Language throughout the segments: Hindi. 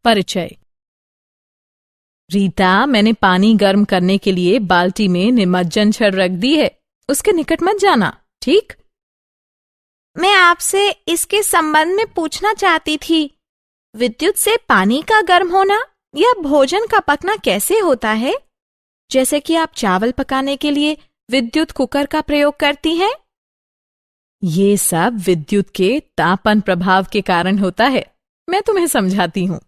परिचय। रीता, मैंने पानी गर्म करने के लिए बाल्टी में निमज्जन छड़ रख दी है। उसके निकट मत जाना, ठीक? मैं आपसे इसके संबंध में पूछना चाहती थी। विद्युत से पानी का गर्म होना या भोजन का पकना कैसे होता है? जैसे कि आप चावल पकाने के लिए विद्युत कुकर का प्रयोग करती हैं। ये सब विद्युत के तापन प्रभाव के कारण होता है। मैं तुम्हें समझाती हूँ।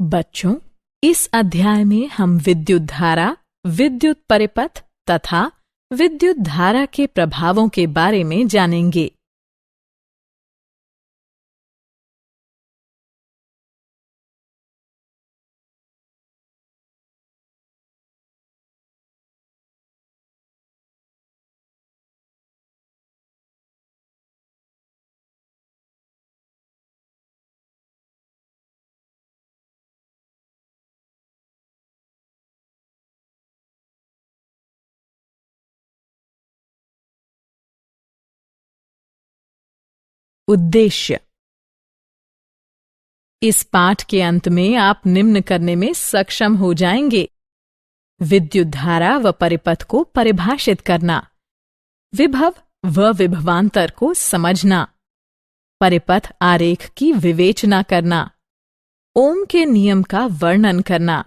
बच्चों, इस अध्याय में हम विद्युत धारा, विद्युत परिपथ तथा विद्युत धारा के प्रभावों के बारे में जानेंगे। उद्देश्य। इस पाठ के अंत में आप निम्न करने में सक्षम हो जाएंगे: विद्युत धारा व परिपथ को परिभाषित करना, विभव व विभवांतर को समझना, परिपथ आरेख की विवेचना करना, ओम के नियम का वर्णन करना,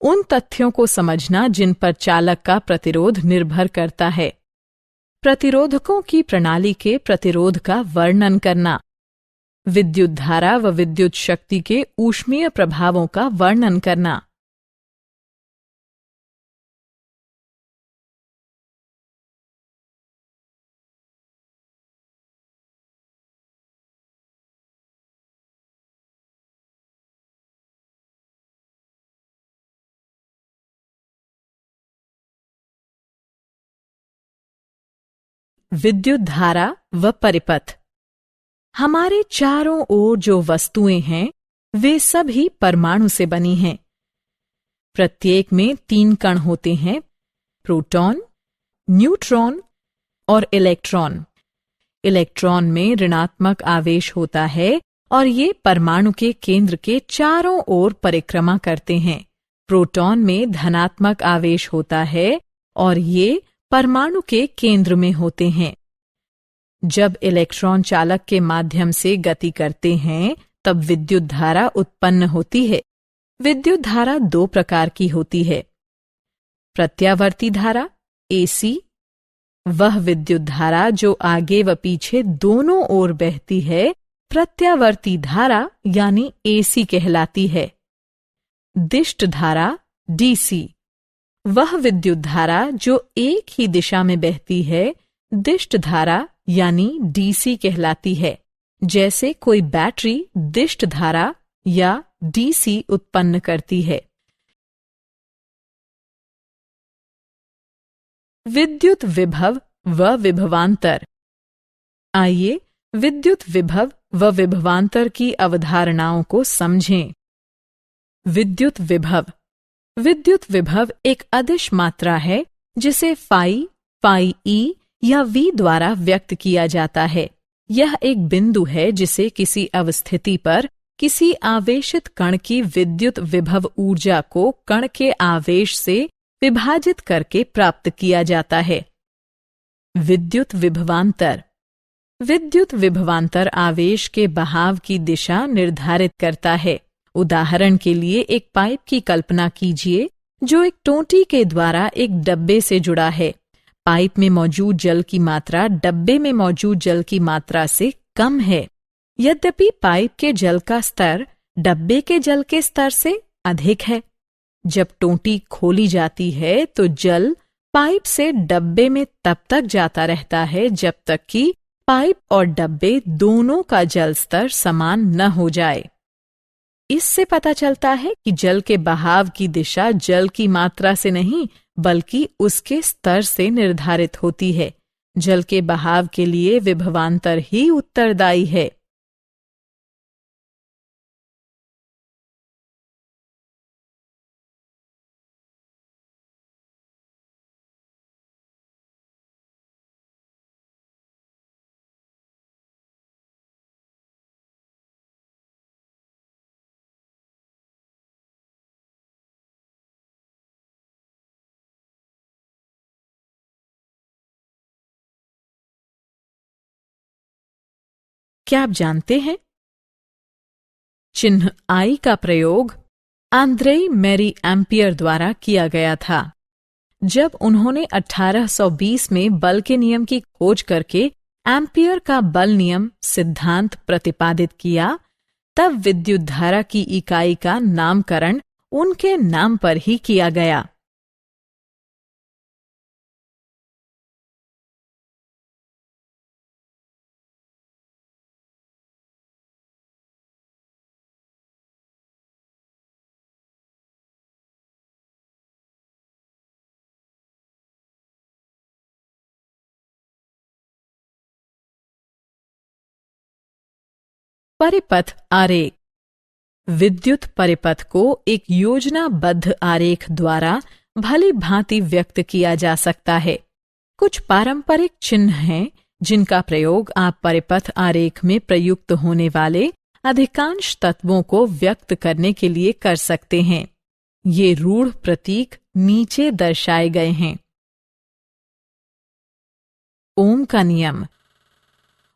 उन तथ्यों को समझना जिन पर चालक का प्रतिरोध निर्भर करता है, प्रतिरोधकों की प्रणाली के प्रतिरोध का वर्णन करना, विद्युत धारा व विद्युत शक्ति के ऊष्मीय प्रभावों का वर्णन करना। विद्युत धारा व परिपथ। हमारे चारों ओर जो वस्तुएं हैं वे सभी परमाणु से बनी हैं। प्रत्येक में 3 कण होते हैं: प्रोटॉन, न्यूट्रॉन और इलेक्ट्रॉन। इलेक्ट्रॉन में ऋणात्मक आवेश होता है और ये परमाणु के केंद्र के चारों ओर परिक्रमा करते हैं। प्रोटॉन में धनात्मक आवेश होता है और ये परमाणु के केंद्र में होते हैं। जब इलेक्ट्रॉन चालक के माध्यम से गति करते हैं तब विद्युत धारा उत्पन्न होती है। विद्युत धारा 2 प्रकार की होती है: प्रत्यावर्ती धारा एसी, वह विद्युत धारा जो आगे व पीछे दोनों ओर बहती है प्रत्यावर्ती धारा यानी एसी कहलाती है। दिष्ट धारा डीसी, वह विद्युत धारा जो एक ही दिशा में बहती है दिष्ट धारा यानी डीसी कहलाती है। जैसे कोई बैटरी दिष्ट धारा या डीसी उत्पन्न करती है। विद्युत विभव व विभवांतर। आइए विद्युत विभव व विभवांतर की अवधारणाओं को समझें। विद्युत विभव। विद्युत विभव एक अदिश मात्रा है जिसे फाई, फाई ई या वी द्वारा व्यक्त किया जाता है। यह एक बिंदु है जिसे किसी अवस्थिति पर किसी आवेशित कण की विद्युत विभव ऊर्जा को कण के आवेश से विभाजित करके प्राप्त किया जाता है। विद्युत विभवांतर। विद्युत विभवांतर आवेश के बहाव की दिशा निर्धारित करता है। उदाहरण के लिए एक पाइप की कल्पना कीजिए जो एक टोंटी के द्वारा एक डब्बे से जुड़ा है। पाइप में मौजूद जल की मात्रा डब्बे में मौजूद जल की मात्रा से कम है। यद्यपि पाइप के जल का स्तर डब्बे के जल के स्तर से अधिक है। जब टोंटी खोली जाती है तो जल पाइप से डब्बे में तब तक जाता रहता है जब तक कि पाइप और डब्बे दोनों का जल स्तर समान न हो जाए। इससे पता चलता है कि जल के बहाव की दिशा जल की मात्रा से नहीं बल्कि उसके स्तर से निर्धारित होती है। जल के बहाव के लिए विभवांतर ही उत्तरदायी है। क्या आप जानते हैं? चिन्ह I का प्रयोग आंद्रेई मैरी एम्पियर द्वारा किया गया था। जब उन्होंने 1820 में बल के नियम की खोज करके एम्पियर का बल नियम सिद्धांत प्रतिपादित किया, तब विद्युत धारा की इकाई का नामकरण उनके नाम पर ही किया गया। परिपथ आरेख। विद्युत परिपथ को एक योजनाबद्ध आरेख द्वारा भली भांति व्यक्त किया जा सकता है। कुछ पारंपरिक चिन्ह हैं जिनका प्रयोग आप परिपथ आरेख में प्रयुक्त होने वाले अधिकांश तत्वों को व्यक्त करने के लिए कर सकते हैं। ये रूढ़ प्रतीक नीचे दर्शाए गए हैं। ओम का नियम।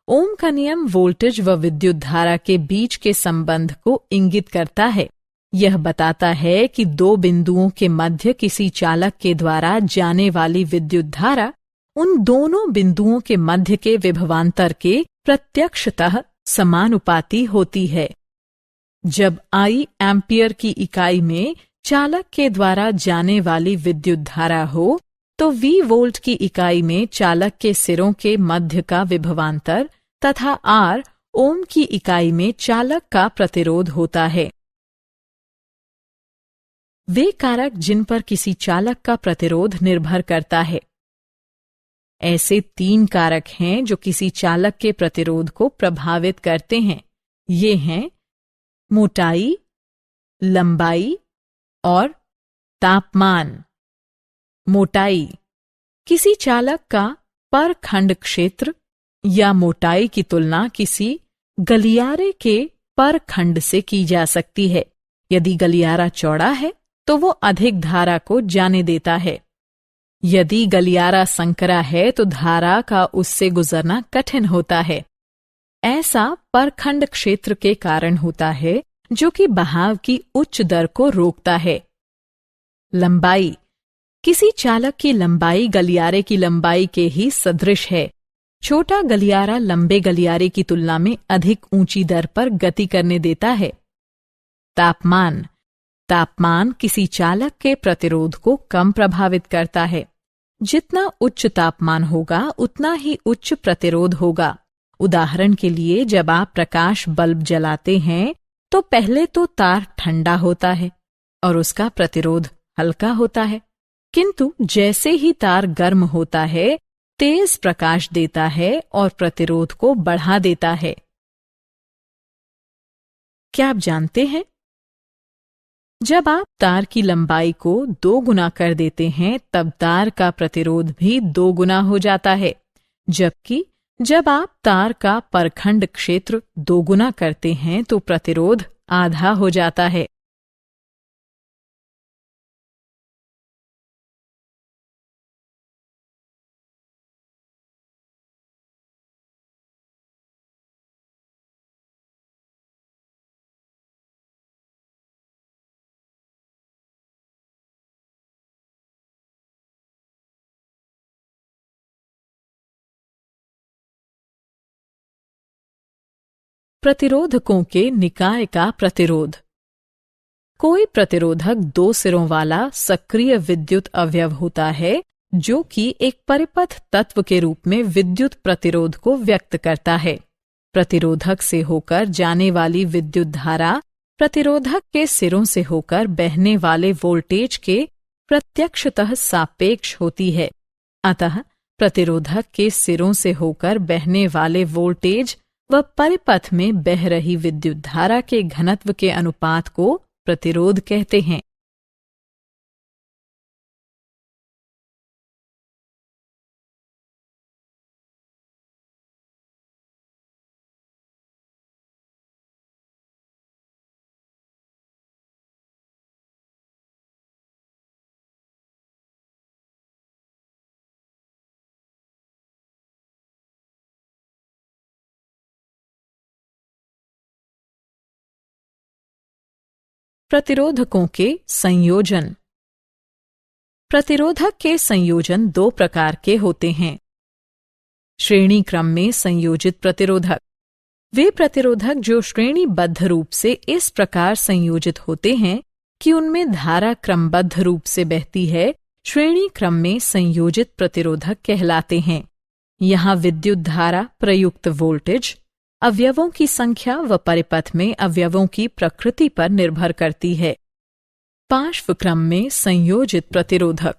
ओम का नियम वोल्टेज व विद्युत धारा के बीच के संबंध को इंगित करता है। यह बताता है कि दो बिंदुओं के मध्य किसी चालक के द्वारा जाने वाली विद्युत धारा उन दोनों बिंदुओं के मध्य के विभवांतर के प्रत्यक्षतः समानुपाती होती है। जब I एम्पियर की इकाई में चालक के द्वारा जाने वाली विद्युत धारा हो, तो V वोल्ट की इकाई में चालक के सिरों के मध्य का विभवांतर तथा R ओम की इकाई में चालक का प्रतिरोध होता है। वे कारक जिन पर किसी चालक का प्रतिरोध निर्भर करता है। ऐसे 3 कारक हैं जो किसी चालक के प्रतिरोध को प्रभावित करते हैं। ये हैं मोटाई, लंबाई और तापमान। मोटाई। किसी चालक का पर खंड क्षेत्र या मोटाई की तुलना किसी गलियारे के पर खंड से की जा सकती है। यदि गलियारा चौड़ा है तो वो अधिक धारा को जाने देता है। यदि गलियारा संकरा है तो धारा का उससे गुजरना कठिन होता है। ऐसा परखंड क्षेत्र के कारण होता है जो कि बहाव की उच्च दर को रोकता है। लंबाई। किसी चालक की लंबाई गलियारे की लंबाई के ही सदृश है। छोटा गलियारा लंबे गलियारे की तुलना में अधिक ऊंची दर पर गति करने देता है। तापमान। तापमान किसी चालक के प्रतिरोध को कम प्रभावित करता है। जितना उच्च तापमान होगा उतना ही उच्च प्रतिरोध होगा। उदाहरण के लिए जब आप प्रकाश बल्ब जलाते हैं तो पहले तो तार ठंडा होता है और उसका प्रतिरोध हल्का होता है, किंतु जैसे ही तार गर्म होता है तेज प्रकाश देता है और प्रतिरोध को बढ़ा देता है। क्या आप जानते हैं, जब आप तार की लंबाई को 2 गुना कर देते हैं तब तार का प्रतिरोध भी 2 गुना हो जाता है, जबकि जब आप तार का परखंड क्षेत्र 2 गुना करते हैं तो प्रतिरोध आधा हो जाता है। प्रतिरोधकों के निकाय का प्रतिरोध। कोई प्रतिरोधक 2 सिरों वाला सक्रिय विद्युत अवयव होता है जो कि एक परिपथ तत्व के रूप में विद्युत प्रतिरोध को व्यक्त करता है। प्रतिरोधक से होकर जाने वाली विद्युत धारा प्रतिरोधक के सिरों से होकर बहने वाले वोल्टेज के प्रत्यक्षतः सापेक्ष होती है। अतः प्रतिरोधक के सिरों से होकर बहने वाले वोल्टेज व परिपथ में बह रही विद्युत धारा के घनत्व के अनुपात को प्रतिरोध कहते हैं। प्रतिरोधकों के संयोजन। प्रतिरोधक के संयोजन दो प्रकार के होते हैं। श्रेणी क्रम में संयोजित प्रतिरोधक, वे प्रतिरोधक जो श्रेणीबद्ध रूप से इस प्रकार संयोजित होते हैं कि उनमें धारा क्रमबद्ध रूप से बहती है, श्रेणी क्रम में संयोजित प्रतिरोधक कहलाते हैं। यहाँ विद्युत धारा प्रयुक्त वोल्टेज अवयवों की संख्या व परिपथ में अवयवों की प्रकृति पर निर्भर करती है। पार्श्व क्रम में संयोजित प्रतिरोधक,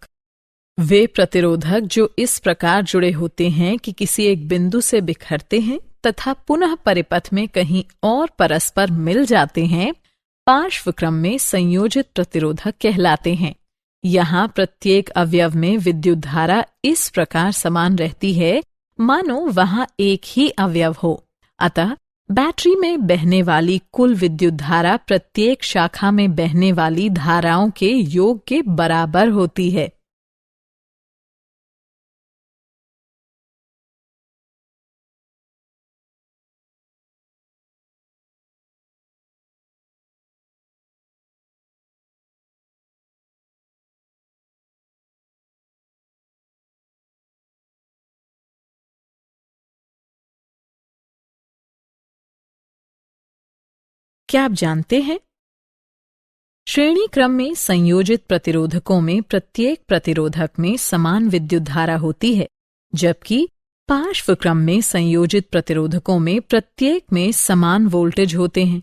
वे प्रतिरोधक जो इस प्रकार जुड़े होते हैं कि किसी एक बिंदु से बिखरते हैं तथा पुनः परिपथ में कहीं और परस्पर मिल जाते हैं, पार्श्व क्रम में संयोजित प्रतिरोधक कहलाते हैं। यहाँ प्रत्येक अवयव में विद्युत धारा इस प्रकार समान रहती है मानो वहां एक ही अवयव हो। अतः बैटरी में बहने वाली कुल विद्युत धारा प्रत्येक शाखा में बहने वाली धाराओं के योग के बराबर होती है। क्या आप जानते हैं? श्रेणी क्रम में संयोजित प्रतिरोधकों में प्रत्येक प्रतिरोधक में समान विद्युत धारा होती है, जबकि पार्श्व क्रम में संयोजित प्रतिरोधकों में प्रत्येक में समान वोल्टेज होते हैं।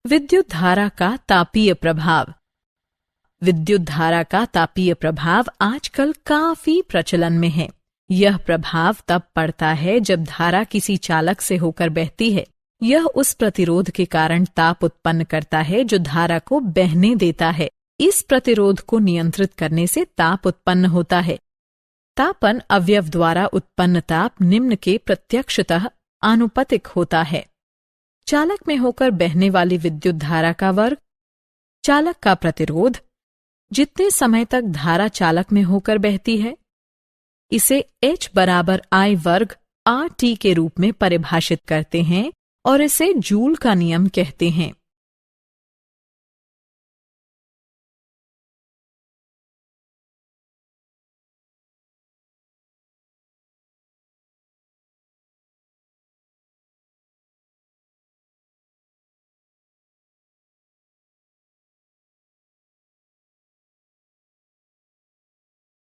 विद्युत धारा का तापीय प्रभाव। विद्युत धारा का तापीय प्रभाव आजकल काफी प्रचलन में है। यह प्रभाव तब पड़ता है जब धारा किसी चालक से होकर बहती है। यह उस प्रतिरोध के कारण ताप उत्पन्न करता है जो धारा को बहने देता है। इस प्रतिरोध को नियंत्रित करने से ताप उत्पन्न होता है। तापन अवयव द्वारा उत्पन्न ताप निम्न के प्रत्यक्षतः आनुपातिक होता है। चालक में होकर बहने वाली विद्युत धारा का वर्ग, चालक का प्रतिरोध, जितने समय तक धारा चालक में होकर बहती है, इसे H बराबर I वर्ग RT के रूप में परिभाषित करते हैं और इसे जूल का नियम कहते हैं।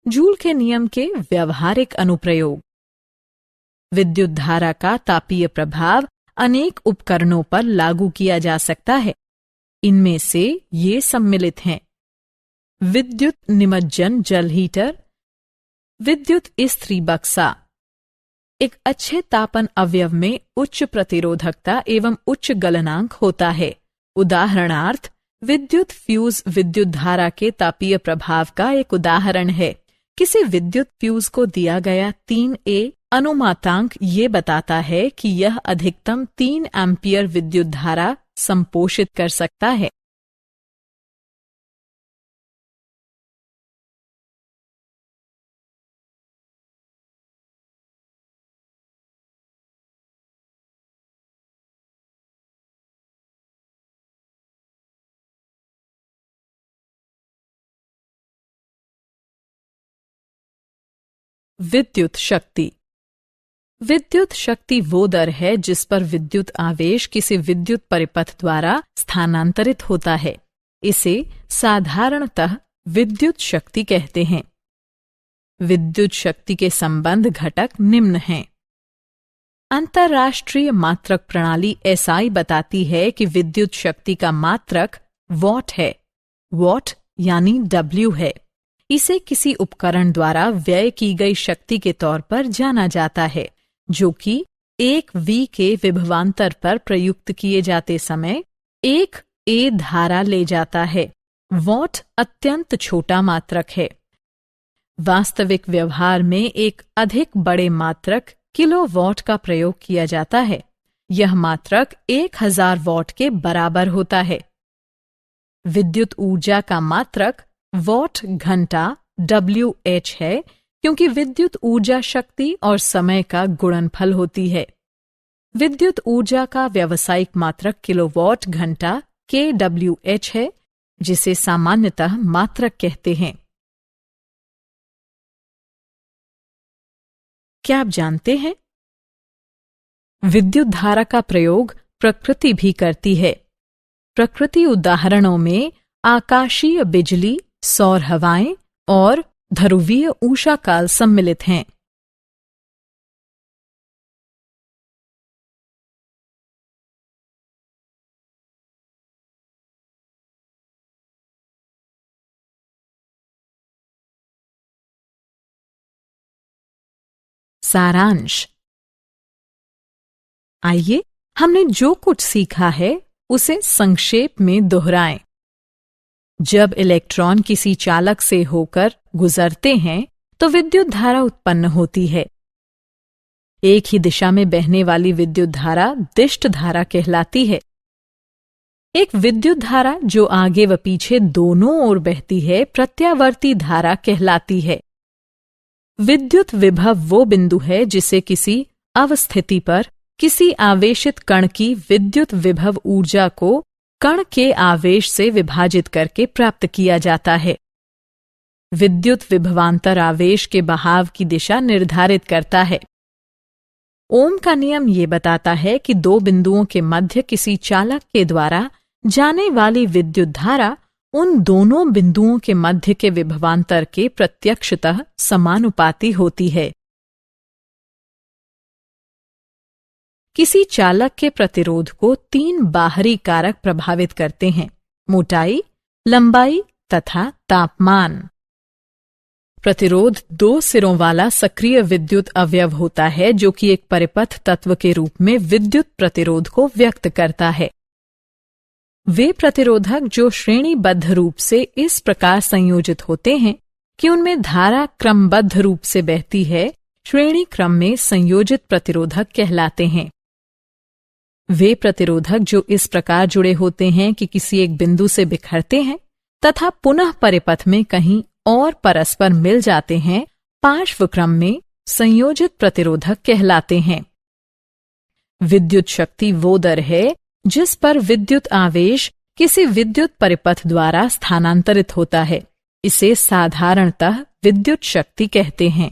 जूल के नियम के व्यवहारिक अनुप्रयोग। विद्युत धारा का तापीय प्रभाव अनेक उपकरणों पर लागू किया जा सकता है। इनमें से ये सम्मिलित हैं: विद्युत निमज्जन जल हीटर, विद्युत इस्त्री बक्सा। एक अच्छे तापन अवयव में उच्च प्रतिरोधकता एवं उच्च गलनांक होता है। उदाहरणार्थ विद्युत फ्यूज विद्युत धारा के तापीय प्रभाव का एक उदाहरण है। किसी विद्युत फ्यूज को दिया गया 3A अनुमातांक ये बताता है कि यह अधिकतम 3 एम्पियर विद्युत धारा संपोषित कर सकता है। विद्युत शक्ति। विद्युत शक्ति वो दर है जिस पर विद्युत आवेश किसी विद्युत परिपथ द्वारा स्थानांतरित होता है। इसे साधारणतः विद्युत शक्ति कहते हैं। विद्युत शक्ति के संबंध घटक निम्न हैं। अंतर्राष्ट्रीय मात्रक प्रणाली SI बताती है कि विद्युत शक्ति का मात्रक वॉट है। वॉट यानी W है। इसे किसी उपकरण द्वारा व्यय की गई शक्ति के तौर पर जाना जाता है, जो कि 1 V के विभवांतर पर प्रयुक्त किए जाते समय 1 A धारा ले जाता है। वॉट अत्यंत छोटा मात्रक है। वास्तविक व्यवहार में एक अधिक बड़े मात्रक किलोवाट का प्रयोग किया जाता है। यह मात्रक 1000 वॉट के बराबर होता है। विद्युत ऊर्जा का मात्रक वॉट घंटा WH है, क्योंकि विद्युत ऊर्जा शक्ति और समय का गुणनफल होती है। विद्युत ऊर्जा का व्यावसायिक मात्रक किलोवाट घंटा kWh है, जिसे सामान्यतः मात्रक कहते हैं। क्या आप जानते हैं, विद्युत धारा का प्रयोग प्रकृति भी करती है। प्रकृति उदाहरणों में आकाशीय बिजली, सौर हवाएं और ध्रुवीय ऊष्माकाल सम्मिलित हैं। सारांश। आइए हमने जो कुछ सीखा है उसे संक्षेप में दोहराएं। जब इलेक्ट्रॉन किसी चालक से होकर गुजरते हैं तो विद्युत धारा उत्पन्न होती है। एक ही दिशा में बहने वाली विद्युत धारा दिष्ट धारा कहलाती है। एक विद्युत धारा जो आगे व पीछे दोनों ओर बहती है प्रत्यावर्ती धारा कहलाती है। विद्युत विभव वो बिंदु है जिसे किसी अवस्थिति पर किसी आवेशित कण की विद्युत विभव ऊर्जा को कण के आवेश से विभाजित करके प्राप्त किया जाता है। विद्युत विभवांतर आवेश के बहाव की दिशा निर्धारित करता है। ओम का नियम ये बताता है कि दो बिंदुओं के मध्य किसी चालक के द्वारा जाने वाली विद्युत धारा उन दोनों बिंदुओं के मध्य के विभवांतर के प्रत्यक्षतः समानुपाती होती है। किसी चालक के प्रतिरोध को 3 बाहरी कारक प्रभावित करते हैं: मोटाई, लंबाई तथा तापमान। प्रतिरोध 2 सिरों वाला सक्रिय विद्युत अवयव होता है जो कि एक परिपथ तत्व के रूप में विद्युत प्रतिरोध को व्यक्त करता है। वे प्रतिरोधक जो श्रेणीबद्ध रूप से इस प्रकार संयोजित होते हैं कि उनमें धारा क्रमबद्ध रूप से बहती है, श्रेणी क्रम में संयोजित प्रतिरोधक कहलाते हैं। वे प्रतिरोधक जो इस प्रकार जुड़े होते हैं कि किसी एक बिंदु से बिखरते हैं तथा पुनः परिपथ में कहीं और परस्पर मिल जाते हैं, पार्श्व क्रम में संयोजित प्रतिरोधक कहलाते हैं। विद्युत शक्ति वो दर है जिस पर विद्युत आवेश किसी विद्युत परिपथ द्वारा स्थानांतरित होता है। इसे साधारणतः विद्युत शक्ति कहते हैं।